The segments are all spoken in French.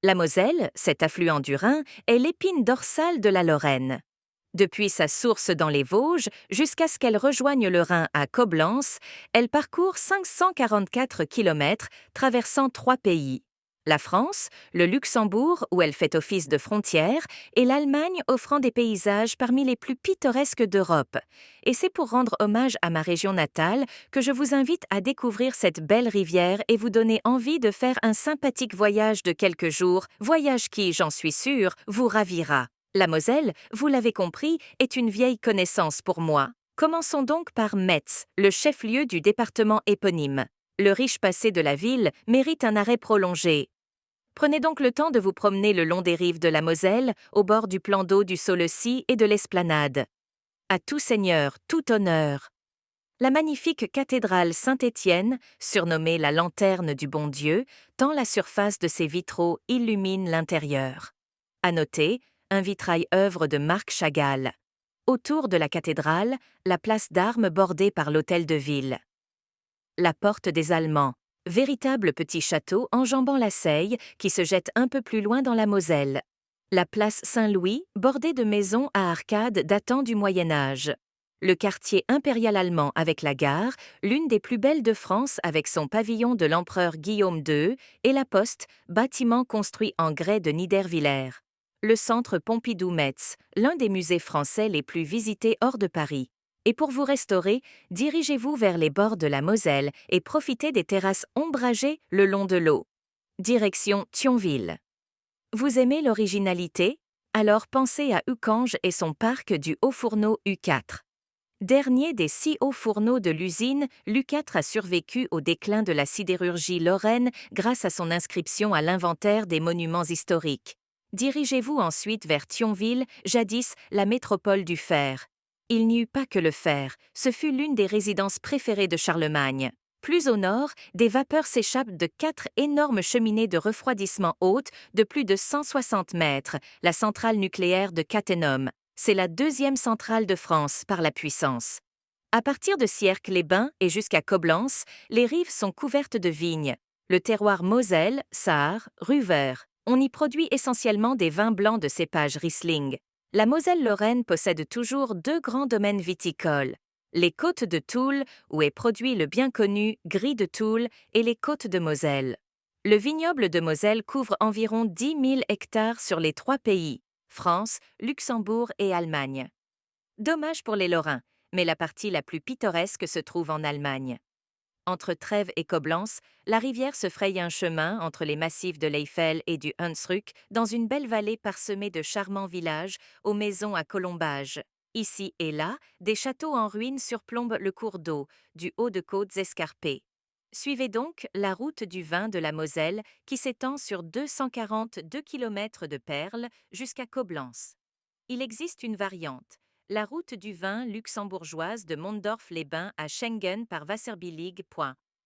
La Moselle, cet affluent du Rhin, est l'épine dorsale de la Lorraine. Depuis sa source dans les Vosges jusqu'à ce qu'elle rejoigne le Rhin à Coblence, elle parcourt 544 kilomètres, traversant 3 pays. La France, le Luxembourg, où elle fait office de frontière, et l'Allemagne offrant des paysages parmi les plus pittoresques d'Europe. Et c'est pour rendre hommage à ma région natale que je vous invite à découvrir cette belle rivière et vous donner envie de faire un sympathique voyage de quelques jours, voyage qui, j'en suis sûre, vous ravira. La Moselle, vous l'avez compris, est une vieille connaissance pour moi. Commençons donc par Metz, le chef-lieu du département éponyme. Le riche passé de la ville mérite un arrêt prolongé. Prenez donc le temps de vous promener le long des rives de la Moselle, au bord du plan d'eau du Saulecy et de l'Esplanade. À tout seigneur, tout honneur. La magnifique cathédrale Saint-Étienne, surnommée la lanterne du bon Dieu, tant la surface de ses vitraux illumine l'intérieur. À noter, un vitrail œuvre de Marc Chagall. Autour de la cathédrale, la place d'Armes bordée par l'hôtel de ville. La porte des Allemands, véritable petit château enjambant la Seille qui se jette un peu plus loin dans la Moselle. La place Saint-Louis, bordée de maisons à arcades datant du Moyen Âge. Le quartier impérial allemand avec la gare, l'une des plus belles de France avec son pavillon de l'empereur Guillaume II, et la Poste, bâtiment construit en grès de Niederwiller. Le centre Pompidou-Metz, l'un des musées français les plus visités hors de Paris. Et pour vous restaurer, dirigez-vous vers les bords de la Moselle et profitez des terrasses ombragées le long de l'eau. Direction Thionville. Vous aimez l'originalité? Alors pensez à Uckange et son parc du Haut-Fourneau U4. Dernier des 6 hauts fourneaux de l'usine, l'U4 a survécu au déclin de la sidérurgie lorraine grâce à son inscription à l'inventaire des monuments historiques. Dirigez-vous ensuite vers Thionville, jadis la métropole du fer. Il n'y eut pas que le fer, ce fut l'une des résidences préférées de Charlemagne. Plus au nord, des vapeurs s'échappent de 4 énormes cheminées de refroidissement hautes de plus de 160 mètres, la centrale nucléaire de Cattenom. C'est la 2e centrale de France par la puissance. À partir de Sierck-les-Bains et jusqu'à Coblence, les rives sont couvertes de vignes. Le terroir Moselle, Sarre, Ruwer. On y produit essentiellement des vins blancs de cépage Riesling. La Moselle-Lorraine possède toujours 2 grands domaines viticoles. Les côtes de Toul, où est produit le bien connu Gris de Toul, et les côtes de Moselle. Le vignoble de Moselle couvre environ 10 000 hectares sur les 3 pays. France, Luxembourg et Allemagne. Dommage pour les Lorrains, mais la partie la plus pittoresque se trouve en Allemagne. Entre Trèves et Coblence, la rivière se fraye un chemin entre les massifs de l'Eifel et du Hunsrück dans une belle vallée parsemée de charmants villages aux maisons à colombages. Ici et là, des châteaux en ruine surplombent le cours d'eau, du haut de côtes escarpées. Suivez donc la route du vin de la Moselle qui s'étend sur 242 km de Perles jusqu'à Coblence. Il existe une variante, la route du vin luxembourgeoise de Mondorf-les-Bains à Schengen par Wasserbillig.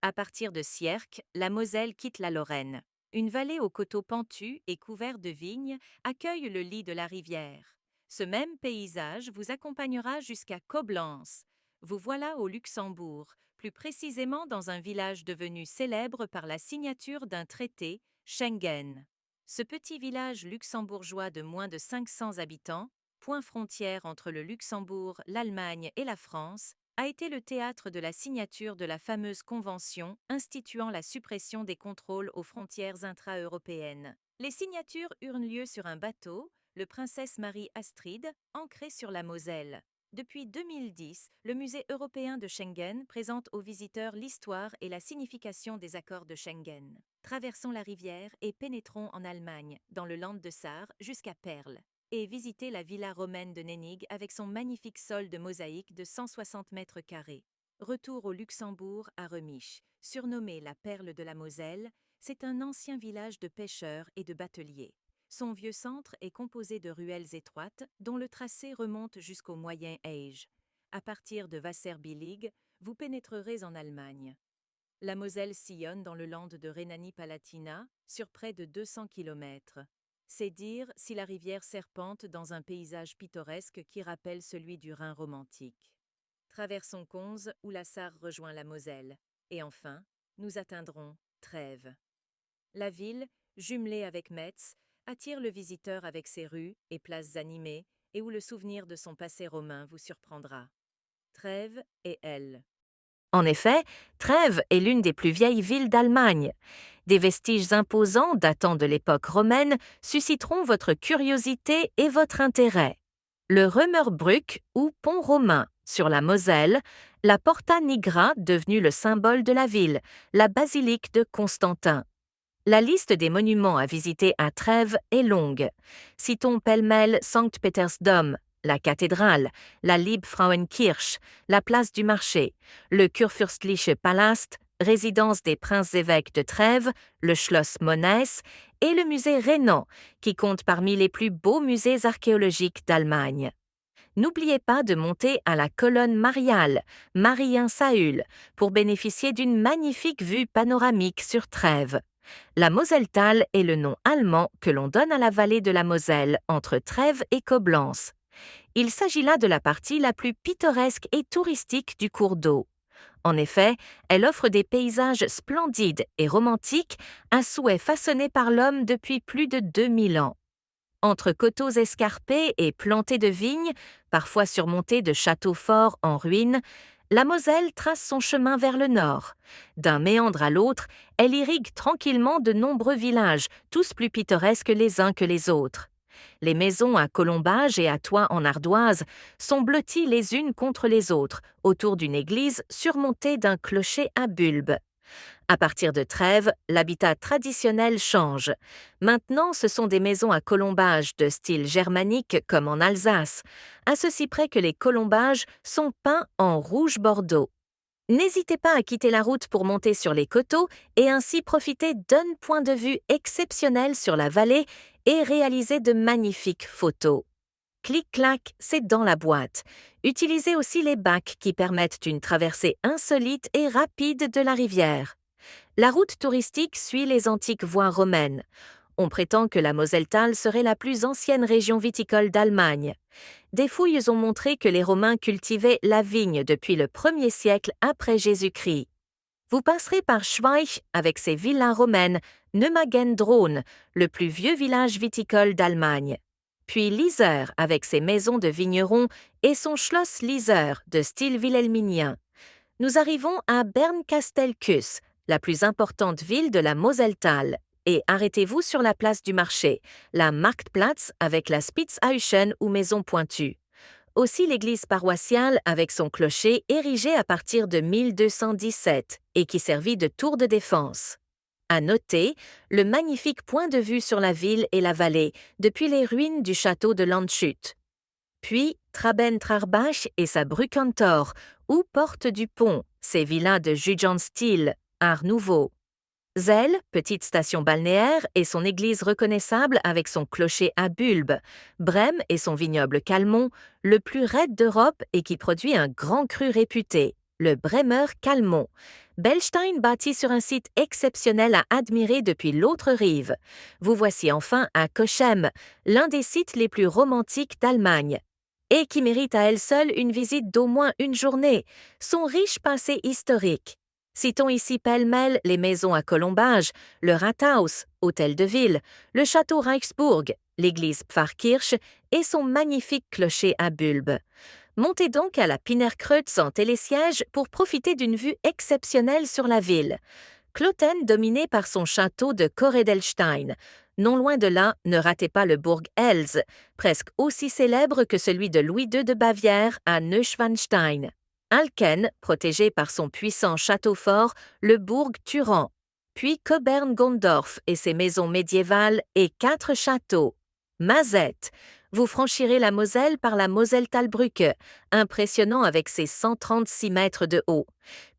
À partir de Sierck, la Moselle quitte la Lorraine. Une vallée aux coteaux pentus et couverts de vignes accueille le lit de la rivière. Ce même paysage vous accompagnera jusqu'à Coblence. Vous voilà au Luxembourg, plus précisément dans un village devenu célèbre par la signature d'un traité, Schengen. Ce petit village luxembourgeois de moins de 500 habitants, point frontière entre le Luxembourg, l'Allemagne et la France, a été le théâtre de la signature de la fameuse convention instituant la suppression des contrôles aux frontières intra-européennes. Les signatures eurent lieu sur un bateau, le Princesse Marie Astrid, ancré sur la Moselle. Depuis 2010, le Musée européen de Schengen présente aux visiteurs l'histoire et la signification des accords de Schengen. Traversons la rivière et pénétrons en Allemagne, dans le Land de Sarre, jusqu'à Perles. Et visitez la villa romaine de Nennig avec son magnifique sol de mosaïque de 160 mètres carrés. Retour au Luxembourg à Remisch, surnommé la perle de la Moselle, c'est un ancien village de pêcheurs et de bateliers. Son vieux centre est composé de ruelles étroites dont le tracé remonte jusqu'au Moyen Âge. À partir de Wasserbillig, vous pénétrerez en Allemagne. La Moselle sillonne dans le land de Rhénanie-Palatinat sur près de 200 km. C'est dire si la rivière serpente dans un paysage pittoresque qui rappelle celui du Rhin romantique. Traversons Conze où la Sarre rejoint la Moselle. Et enfin, nous atteindrons Trèves. La ville, jumelée avec Metz, attire le visiteur avec ses rues et places animées et où le souvenir de son passé romain vous surprendra. Trèves et Elle. En effet, Trèves est l'une des plus vieilles villes d'Allemagne. Des vestiges imposants datant de l'époque romaine susciteront votre curiosité et votre intérêt. Le Römerbrück ou pont romain sur la Moselle, la Porta Nigra devenue le symbole de la ville, la basilique de Constantin. La liste des monuments à visiter à Trèves est longue. Citons pêle-mêle Sankt Petersdom, la cathédrale, la Liebfrauenkirche, la place du marché, le Kurfürstliche Palast, résidence des princes-évêques de Trèves, le Schloss Monès et le musée Rhénan, qui compte parmi les plus beaux musées archéologiques d'Allemagne. N'oubliez pas de monter à la colonne Mariale, Mariensäule, pour bénéficier d'une magnifique vue panoramique sur Trèves. La Moseltal est le nom allemand que l'on donne à la vallée de la Moselle entre Trèves et Coblence. Il s'agit là de la partie la plus pittoresque et touristique du cours d'eau. En effet, elle offre des paysages splendides et romantiques, à souhait façonnés par l'homme depuis plus de 2000 ans. Entre coteaux escarpés et plantés de vignes, parfois surmontés de châteaux forts en ruine, la Moselle trace son chemin vers le nord. D'un méandre à l'autre, elle irrigue tranquillement de nombreux villages, tous plus pittoresques les uns que les autres. Les maisons à colombages et à toits en ardoise sont blotties les unes contre les autres, autour d'une église surmontée d'un clocher à bulbe. À partir de Trèves, l'habitat traditionnel change. Maintenant, ce sont des maisons à colombages de style germanique comme en Alsace, à ceci près que les colombages sont peints en rouge bordeaux. N'hésitez pas à quitter la route pour monter sur les coteaux et ainsi profiter d'un point de vue exceptionnel sur la vallée et réaliser de magnifiques photos. Clic-clac, c'est dans la boîte. Utilisez aussi les bacs qui permettent une traversée insolite et rapide de la rivière. La route touristique suit les antiques voies romaines. On prétend que la Moseltal serait la plus ancienne région viticole d'Allemagne. Des fouilles ont montré que les Romains cultivaient la vigne depuis le 1er siècle après Jésus-Christ. Vous passerez par Schweich avec ses villas romaines, Neumagen-Dhron, le plus vieux village viticole d'Allemagne. Puis Liser avec ses maisons de vignerons et son Schloss Liser de style wilhelminien. Nous arrivons à Bernkastel-Kues, la plus importante ville de la Moseltal, et arrêtez-vous sur la place du marché, la Marktplatz avec la Spitzhauschen ou maison pointue. Aussi l'église paroissiale avec son clocher érigé à partir de 1217 et qui servit de tour de défense. À noter, le magnifique point de vue sur la ville et la vallée depuis les ruines du château de Landshut. Puis Traben-Trarbach et sa Brückentor, ou Porte du Pont, ses villas de Jugendstil, Art Nouveau. Zell, petite station balnéaire, et son église reconnaissable avec son clocher à bulbe. Brême et son vignoble Calmont, le plus raide d'Europe et qui produit un grand cru réputé, le Bremer Calmont. Bellstein bâti sur un site exceptionnel à admirer depuis l'autre rive. Vous voici enfin à Cochem, l'un des sites les plus romantiques d'Allemagne, et qui mérite à elle seule une visite d'au moins une journée, son riche passé historique. Citons ici pêle-mêle les maisons à colombages, le Rathaus, hôtel de ville, le château Reichsburg, l'église Pfarrkirche et son magnifique clocher à bulbe. Montez donc à la Pinnerkreuz en télésiège pour profiter d'une vue exceptionnelle sur la ville. Kloten dominé par son château de Korredelstein. Non loin de là, ne ratez pas le bourg Elz, presque aussi célèbre que celui de Louis II de Bavière à Neuschwanstein. Alken, protégé par son puissant château fort, le bourg Turan. Puis Kobern-Gondorf et ses maisons médiévales et 4 châteaux. Mazette. Vous franchirez la Moselle par la Moseltalbrücke, impressionnant avec ses 136 mètres de haut.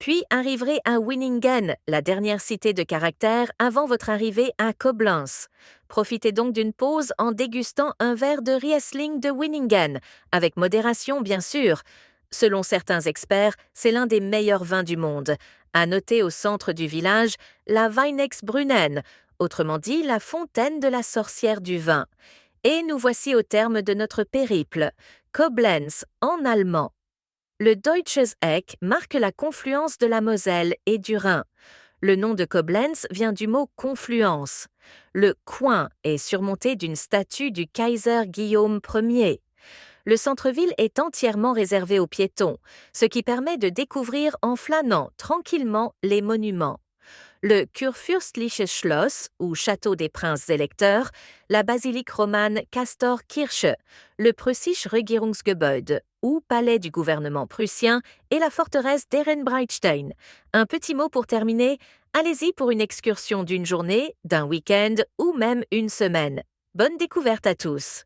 Puis arriverez à Winningen, la dernière cité de caractère avant votre arrivée à Coblence. Profitez donc d'une pause en dégustant un verre de Riesling de Winningen, avec modération bien sûr. Selon certains experts, c'est l'un des meilleurs vins du monde. À noter au centre du village, la Weihnachtsbrunnen, autrement dit la fontaine de la sorcière du vin. Et nous voici au terme de notre périple, Koblenz en allemand. Le Deutsches Eck marque la confluence de la Moselle et du Rhin. Le nom de Koblenz vient du mot confluence. Le coin est surmonté d'une statue du Kaiser Guillaume Ier. Le centre-ville est entièrement réservé aux piétons, ce qui permet de découvrir en flânant tranquillement les monuments. Le Kurfürstliches Schloss, ou Château des Princes électeurs, la basilique romane Castor-Kirche, le Preußische Regierungsgebäude, ou palais du gouvernement prussien, et la forteresse d'Ehrenbreitstein. Un petit mot pour terminer, allez-y pour une excursion d'une journée, d'un week-end ou même une semaine. Bonne découverte à tous!